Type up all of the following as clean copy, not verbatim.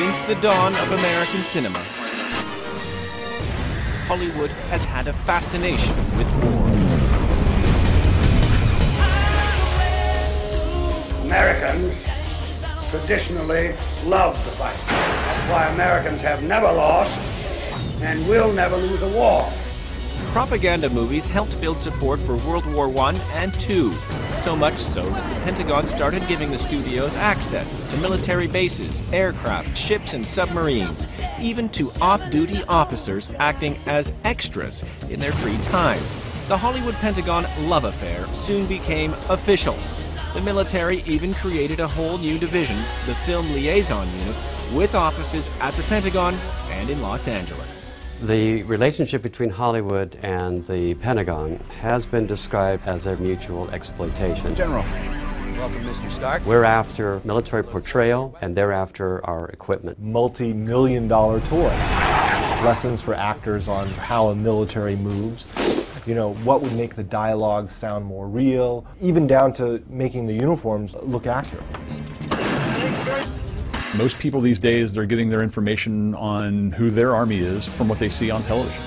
Since the dawn of American cinema, Hollywood has had a fascination with war. Americans traditionally love to fight. That's why Americans have never lost and will never lose a war. Propaganda movies helped build support for World War I and II, so much so that the Pentagon started giving the studios access to military bases, aircraft, ships, and submarines, even to off-duty officers acting as extras in their free time. The Hollywood Pentagon love affair soon became official. The military even created a whole new division, the Film Liaison Unit, with offices at the Pentagon and in Los Angeles. The relationship between Hollywood and the Pentagon has been described as a mutual exploitation. General, welcome, Mr. Stark. We're after military portrayal, and they're after our equipment. Multi-million-dollar toy. Lessons for actors on how a military moves. You know, what would make the dialogue sound more real, even down to making the uniforms look accurate. Most people these days, they're getting their information on who their army is from what they see on television.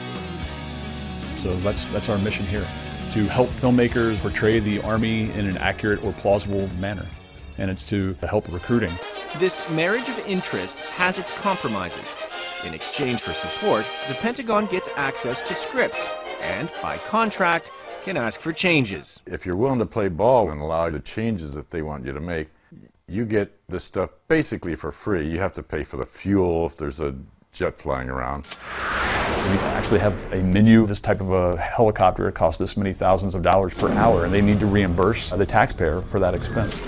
So that's our mission here, to help filmmakers portray the army in an accurate or plausible manner. And it's to help recruiting. This marriage of interest has its compromises. In exchange for support, the Pentagon gets access to scripts and, by contract, can ask for changes. If you're willing to play ball and allow the changes that they want you to make, you get this stuff basically for free. You have to pay for the fuel if there's a jet flying around. We actually have a menu. This type of a helicopter costs this many thousands of dollars per hour, and they need to reimburse the taxpayer for that expense.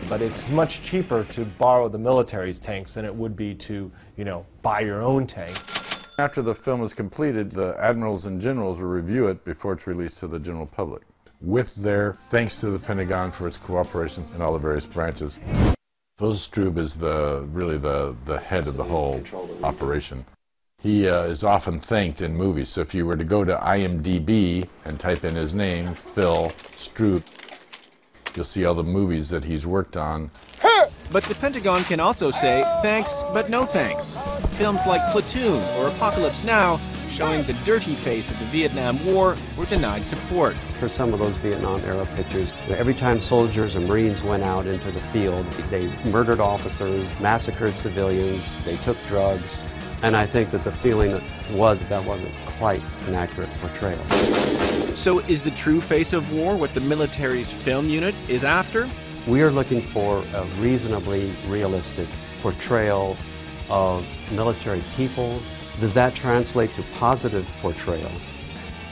But it's much cheaper to borrow the military's tanks than it would be to, you know, buy your own tank. After the film is completed, the admirals and generals will review it before it's released to the general public, with their thanks to the Pentagon for its cooperation in all the various branches. Phil Strube is really the head of the whole operation. He is often thanked in movies, so if you were to go to IMDb and type in his name, Phil Strube, you'll see all the movies that he's worked on. But the Pentagon can also say thanks, but no thanks. Films like Platoon or Apocalypse Now, showing the dirty face of the Vietnam War, were denied support. For some of those Vietnam-era pictures, every time soldiers or Marines went out into the field, they murdered officers, massacred civilians, they took drugs, and I think that the feeling was that wasn't quite an accurate portrayal. So is the true face of war what the military's film unit is after? We are looking for a reasonably realistic portrayal of military people. Does that translate to positive portrayal?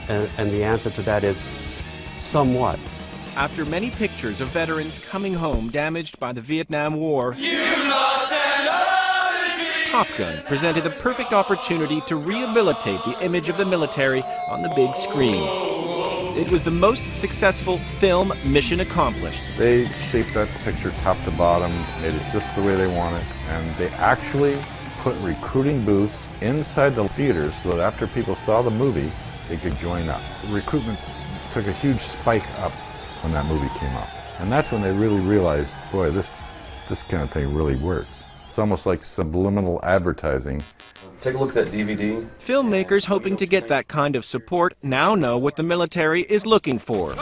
And the answer to that is somewhat. After many pictures of veterans coming home damaged by the Vietnam War, Top Gun presented the perfect opportunity to rehabilitate the image of the military on the big screen. It was the most successful film mission accomplished. They shaped that picture top to bottom, made it just the way they want it, and they actually put recruiting booths inside the theaters so that after people saw the movie, they could join up. Recruitment took a huge spike up when that movie came out. And that's when they really realized, boy, this kind of thing really works. It's almost like subliminal advertising. Take a look at that DVD. Filmmakers hoping to get that kind of support now know what the military is looking for.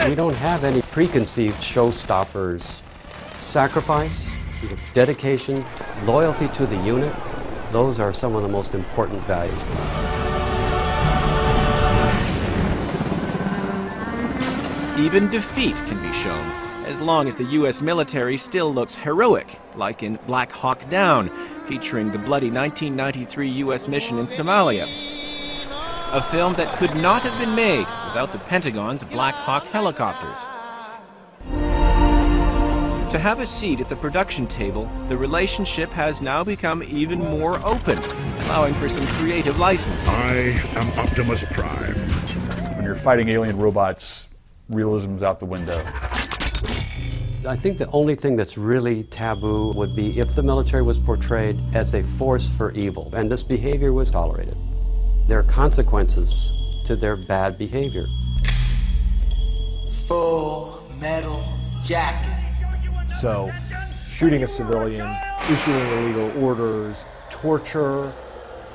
We don't have any preconceived showstoppers. Sacrifice, dedication, loyalty to the unit, those are some of the most important values. Even defeat can be shown, as long as the U.S. military still looks heroic, like in Black Hawk Down, featuring the bloody 1993 U.S. mission in Somalia. A film that could not have been made without the Pentagon's Black Hawk helicopters. To have a seat at the production table, the relationship has now become even more open, allowing for some creative license. I am Optimus Prime. When you're fighting alien robots, realism's out the window. I think the only thing that's really taboo would be if the military was portrayed as a force for evil, and this behavior was tolerated. There are consequences to their bad behavior. Full metal jacket. So shooting a civilian, issuing illegal orders, torture.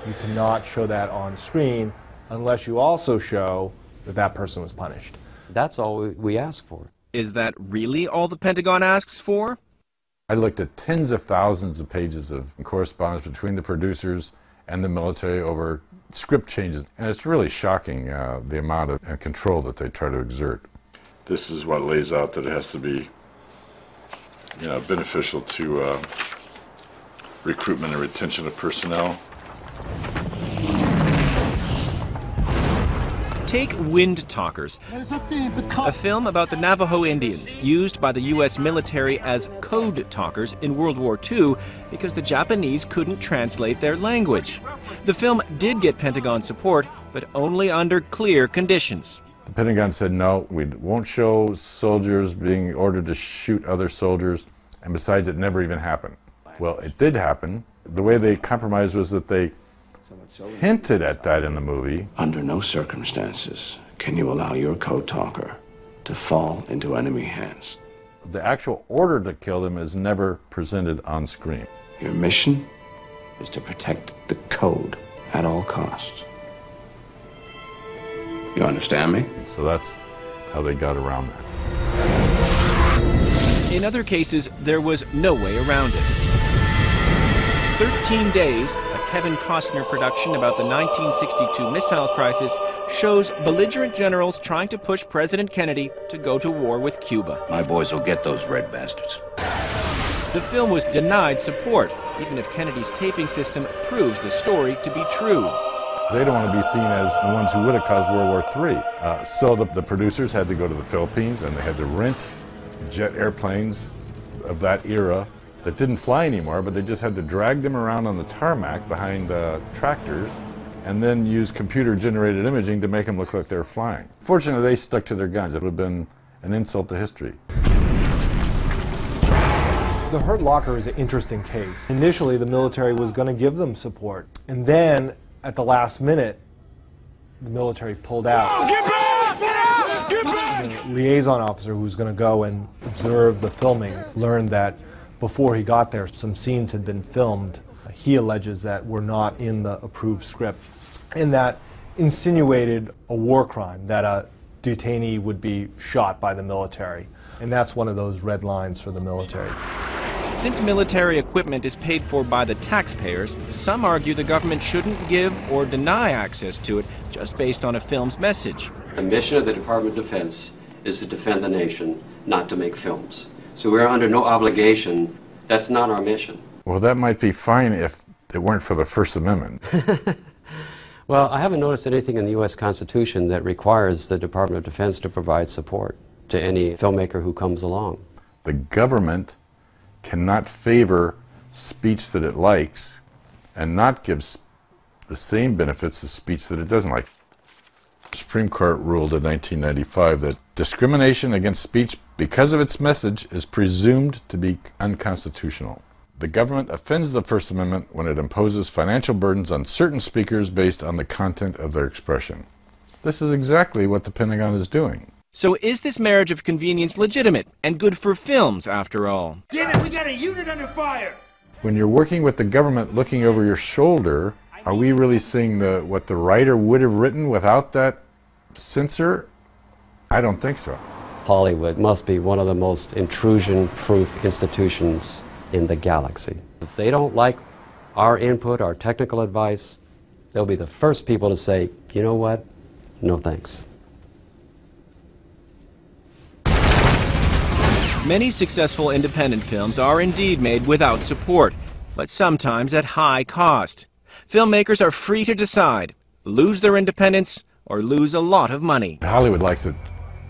You cannot show that on screen unless you also show that that person was punished. That's all we ask for. Is that really all the Pentagon asks for? I looked at tens of thousands of pages of correspondence between the producers and the military over script changes, and it's really shocking the amount of control that they try to exert. This is what lays out that it has to be, beneficial to recruitment and retention of personnel. Take Wind Talkers, a film about the Navajo Indians, used by the U.S. military as code talkers in World War II because the Japanese couldn't translate their language. The film did get Pentagon support, but only under clear conditions. The Pentagon said, no, we won't show soldiers being ordered to shoot other soldiers, and besides, it never even happened. Well, it did happen. The way they compromised was that they hinted at that in the movie. Under no circumstances can you allow your code talker to fall into enemy hands. The actual order to kill them is never presented on screen. Your mission is to protect the code at all costs. You understand me? So that's how they got around that. In other cases, there was no way around it. 13 Days, a Kevin Costner production about the 1962 missile crisis, shows belligerent generals trying to push President Kennedy to go to war with Cuba. My boys will get those red bastards. The film was denied support, even if Kennedy's taping system proves the story to be true. They don't want to be seen as the ones who would have caused World War III. So the producers had to go to the Philippines, and they had to rent jet airplanes of that era that didn't fly anymore, but they just had to drag them around on the tarmac behind tractors and then use computer-generated imaging to make them look like they were flying. Fortunately, they stuck to their guns. It would have been an insult to history. The Hurt Locker is an interesting case. Initially, the military was going to give them support, and then at the last minute, the military pulled out. Get back! Get back! The liaison officer who was going to go and observe the filming learned that before he got there, some scenes had been filmed. He alleges that were not in the approved script, and that insinuated a war crime, that a detainee would be shot by the military. And that's one of those red lines for the military. Since military equipment is paid for by the taxpayers, some argue the government shouldn't give or deny access to it just based on a film's message. The mission of the Department of Defense is to defend the nation, not to make films. So we're under no obligation. That's not our mission. Well, that might be fine if it weren't for the First Amendment. Well, I haven't noticed anything in the U.S. Constitution that requires the Department of Defense to provide support to any filmmaker who comes along. The government cannot favor speech that it likes and not give the same benefits to speech that it doesn't like. The Supreme Court ruled in 1995 that discrimination against speech because of its message is presumed to be unconstitutional. The government offends the First Amendment when it imposes financial burdens on certain speakers based on the content of their expression. This is exactly what the Pentagon is doing. So is this marriage of convenience legitimate and good for films, after all? Damn it, we got a unit under fire! When you're working with the government looking over your shoulder, are we really seeing what the writer would have written without that censor? I don't think so. Hollywood must be one of the most intrusion-proof institutions in the galaxy. If they don't like our input, our technical advice, they'll be the first people to say, you know what, no thanks. Many successful independent films are indeed made without support, but sometimes at high cost. Filmmakers are free to decide, lose their independence or lose a lot of money. Hollywood likes it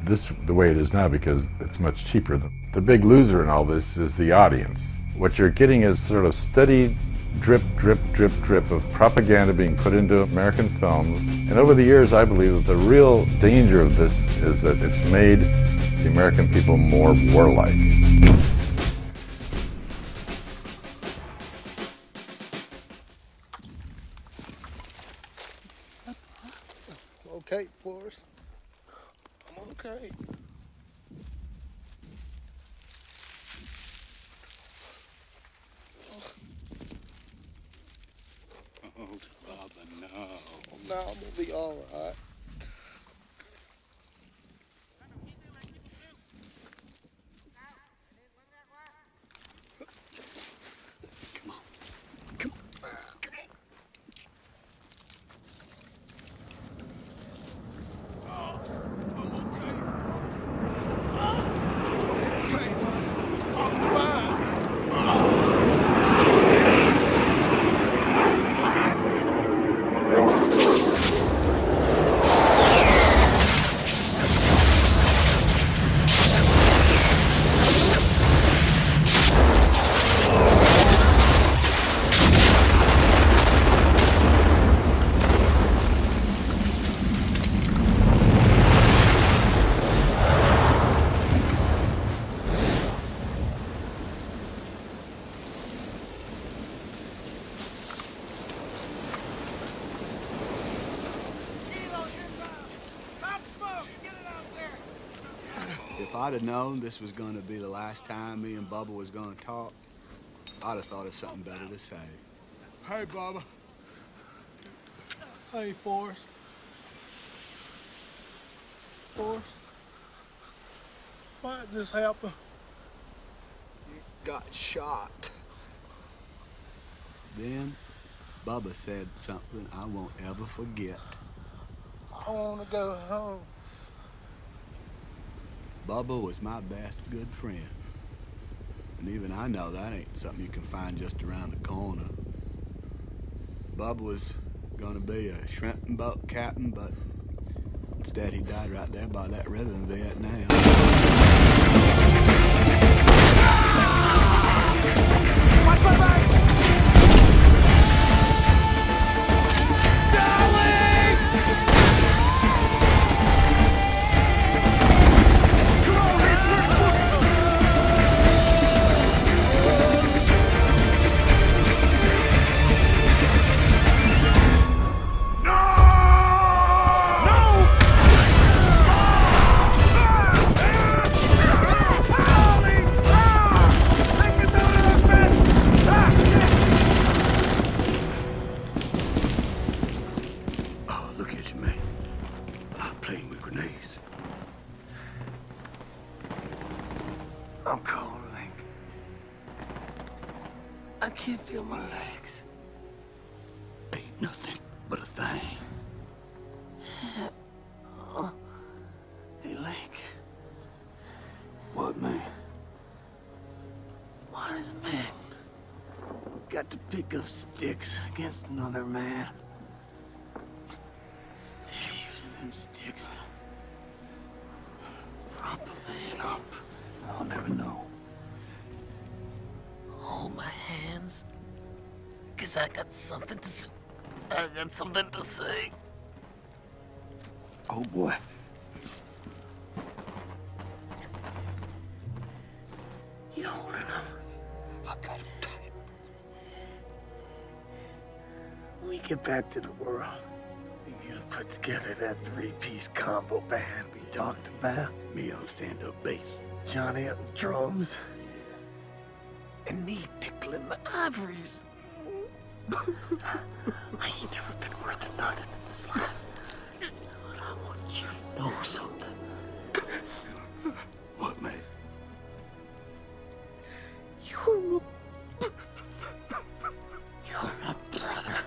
the way it is now because it's much cheaper. The big loser in all this is the audience. What you're getting is sort of steady drip, drip, drip, drip of propaganda being put into American films. And over the years, I believe that the real danger of this is that it's made the American people more warlike. Okay, Forrest. I'm okay. no. No, I'm gonna be all right. Come on. Come on. Come on. If I'd have known this was going to be the last time me and Bubba was going to talk, I'd have thought of something better to say. Hey, Bubba. Hey, Forrest. Forrest. Why did this happen? You got shot. Then, Bubba said something I won't ever forget. I want to go home. Bubba was my best good friend. And even I know that ain't something you can find just around the corner. Bubba was gonna be a shrimp and boat captain, but instead he died right there by that river in Vietnam. Watch my back! I'm cold, Link. I can't feel my legs. Ain't nothing but a thing. Hey, Link. What, man? Why does a man got to pick up sticks against another man? Sticks, using them sticks to prop a man up. I'll never know. Hold my hands, 'cause I got something to say. I got something to say. Oh, boy. You holding him? I got him tight. When we get back to the world, we gotta put together that three-piece combo band we talked about. Me on stand-up bass, Johnny on the drums, and me tickling the ivories. I ain't never been worth nothing in this life. But I want you to know something. What, mate? You're my brother.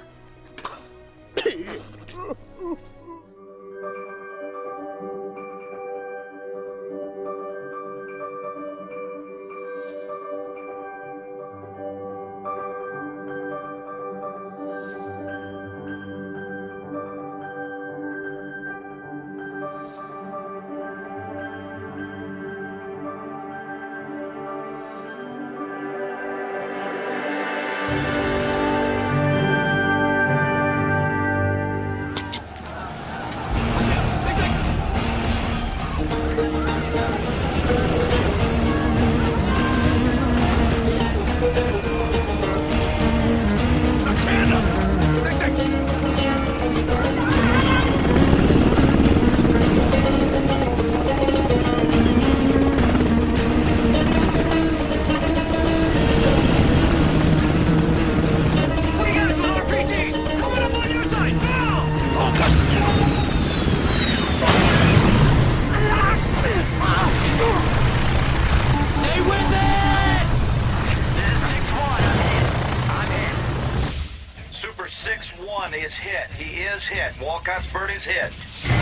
1 is hit. He is hit. Walcott's bird is hit. Hey,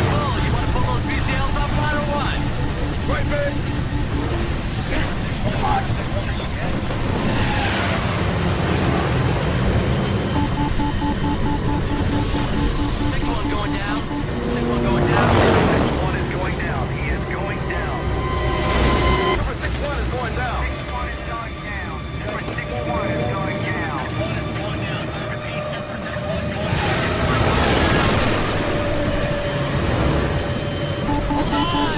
Bull, you want to pull those BCLs up front or what? Right, man. 6-1 going down. 6-1 going down. 6-1 is going down. He is going down. Number 6-1 is going down. 6-1 is going down. Number 6-1 is going down. 6-1 is going down. I repeat, number 6-1 going down. Hold on!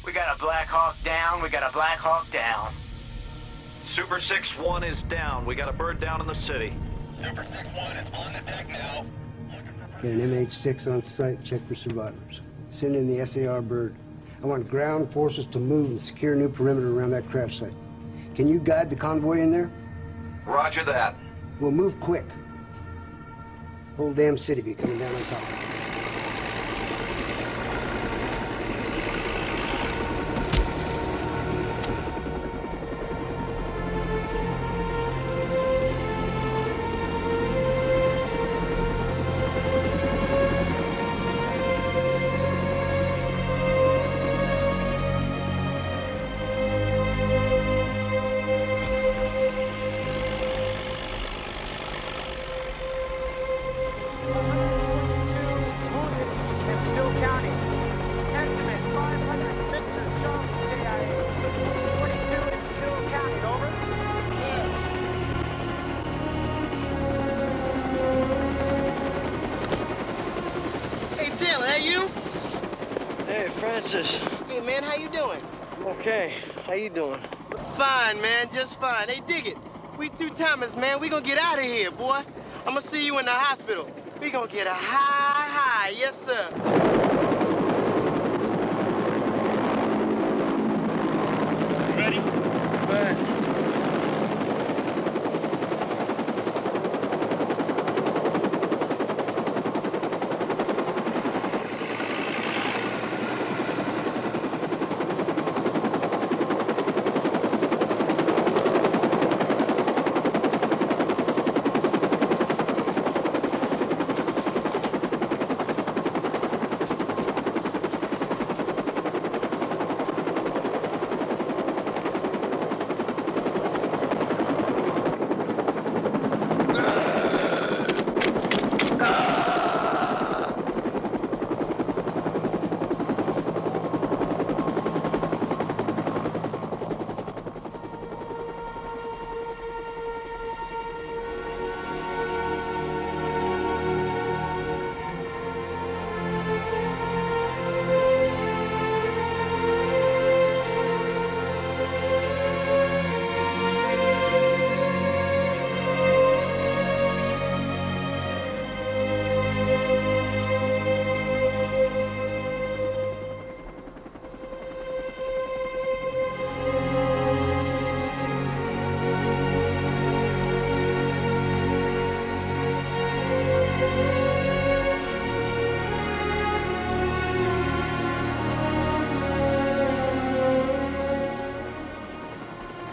We got a Black Hawk down. We got a Black Hawk down. Super 6-1 is down. We got a bird down in the city. Super 6-1 is on the deck now. Get an MH6 on site, check for survivors. Send in the SAR bird. I want ground forces to move and secure a new perimeter around that crash site. Can you guide the convoy in there? Roger that. We'll move quick. Whole damn city be coming down on top. Hey, man, how you doing? Okay, how you doing? Fine, man, just fine. Hey, dig it. We two-timers, man. We gonna get out of here, boy. I'm gonna see you in the hospital. We gonna get a high. Yes, sir. Ready? Right.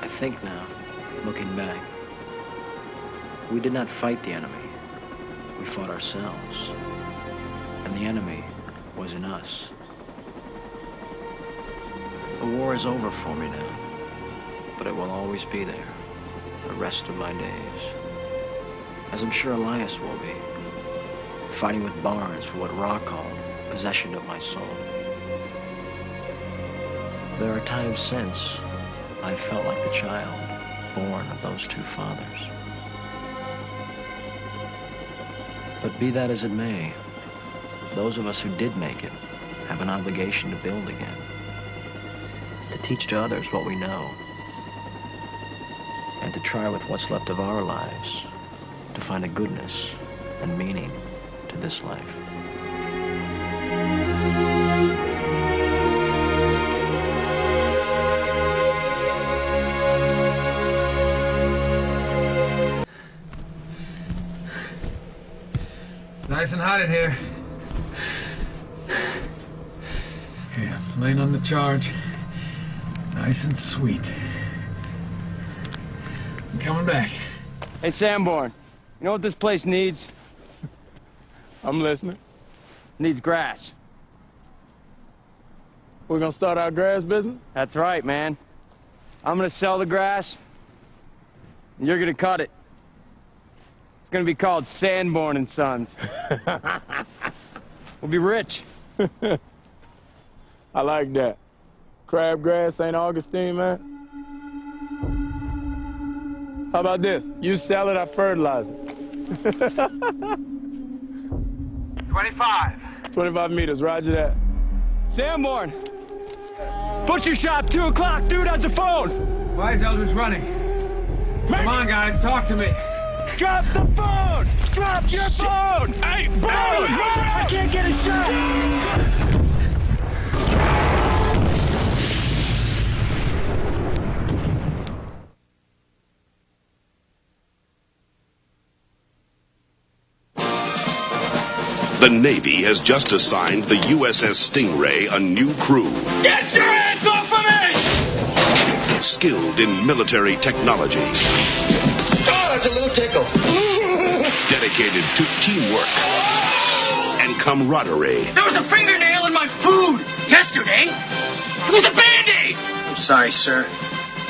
I think now, looking back, we did not fight the enemy. We fought ourselves. And the enemy was in us. The war is over for me now, but it will always be there, the rest of my days. As I'm sure Elias will be, fighting with Barnes for what Ra called possession of my soul. There are times since I felt like the child born of those two fathers. But be that as it may, those of us who did make it have an obligation to build again, to teach to others what we know, and to try with what's left of our lives to find a goodness and meaning to this life. Nice and hot in here. Okay, I'm laying on the charge. Nice and sweet. I'm coming back. Hey, Sanborn, you know what this place needs? I'm listening. Needs grass. We're gonna start our grass business? That's right, man. I'm gonna sell the grass, and you're gonna cut it. It's gonna be called Sanborn and Sons. We'll be rich. I like that. Crabgrass, St. Augustine, man. How about this? You sell it, I fertilize it. 25. 25 meters, roger that. Sanborn! Butcher shop, 2 o'clock, dude has a phone! Why is Eldridge running? Come on, guys, talk to me. Drop the phone! Drop your phone! Hey, phone! I can't get a shot! The Navy has just assigned the USS Stingray a new crew. Get your hands off of me! Skilled in military technology. Oh, that's a little tickle. Dedicated to teamwork and camaraderie. There was a fingernail in my food yesterday. It was a Band-Aid. I'm sorry, sir.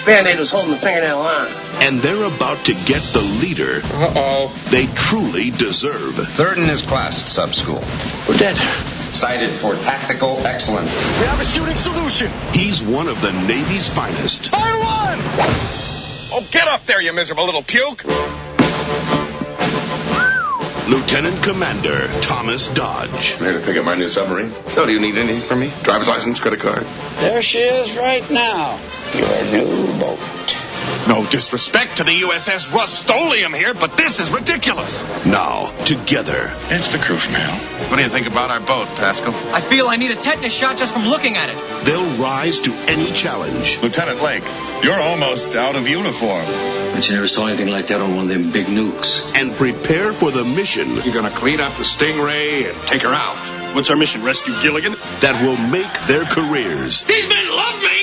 Band-Aid was holding the fingernail on. And they're about to get the leader they truly deserve. Third in his class at sub-school. We're dead. Cited for tactical excellence. We have a shooting solution. He's one of the Navy's finest. Fire one! Oh, get up there, you miserable little puke! Lieutenant Commander Thomas Dodge. Ready to pick up my new submarine? So, do you need anything from me? Driver's license, credit card? There she is right now. Your new boat. No disrespect to the USS Rust-Oleum here, but this is ridiculous. Now, together. It's the crew from hell. What do you think about our boat, Pascal? I feel I need a tetanus shot just from looking at it. They'll rise to any challenge. Lieutenant Lake, you're almost out of uniform. But you never saw anything like that on one of them big nukes. And prepare for the mission. You're gonna clean up the Stingray and take her out. What's our mission, rescue Gilligan? That will make their careers. These men love me!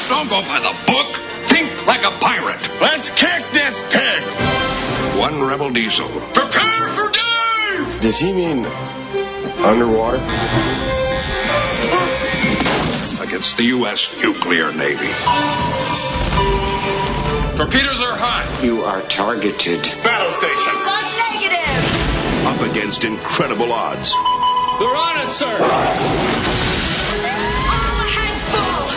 Don't go by the book. Think like a pirate. Let's kick this pig. One rebel diesel. Prepare for dive! Does he mean underwater? Against the U.S. nuclear navy. Torpedoes are hot. You are targeted. Battle stations. Negative. Up against incredible odds. They're on us, sir.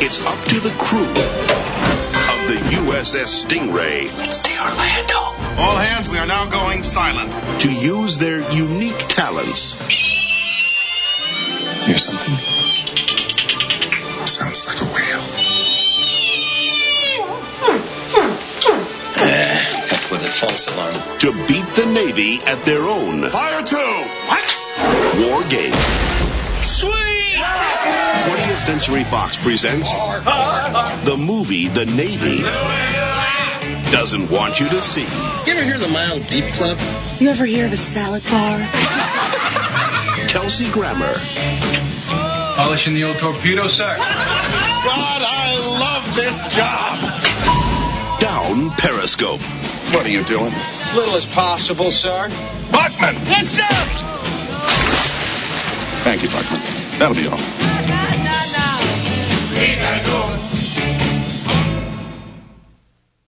It's up to the crew of the USS Stingray. It's the Orlando. All hands, we are now going silent. To use their unique talents. Hear something? Sounds like a whale. That's with a false alarm. To beat the Navy at their own. Fire two! What? War game. Sweet! 20th Century Fox presents the movie The Navy doesn't want you to see. You ever hear the Mile Deep Club? You ever hear of a salad bar? Kelsey Grammer. Polishing the old torpedo, sir. God, I love this job. Down Periscope. What are you doing? As little as possible, sir. Buckman! Yes, sir! Thank you, Buckman. That'll be all.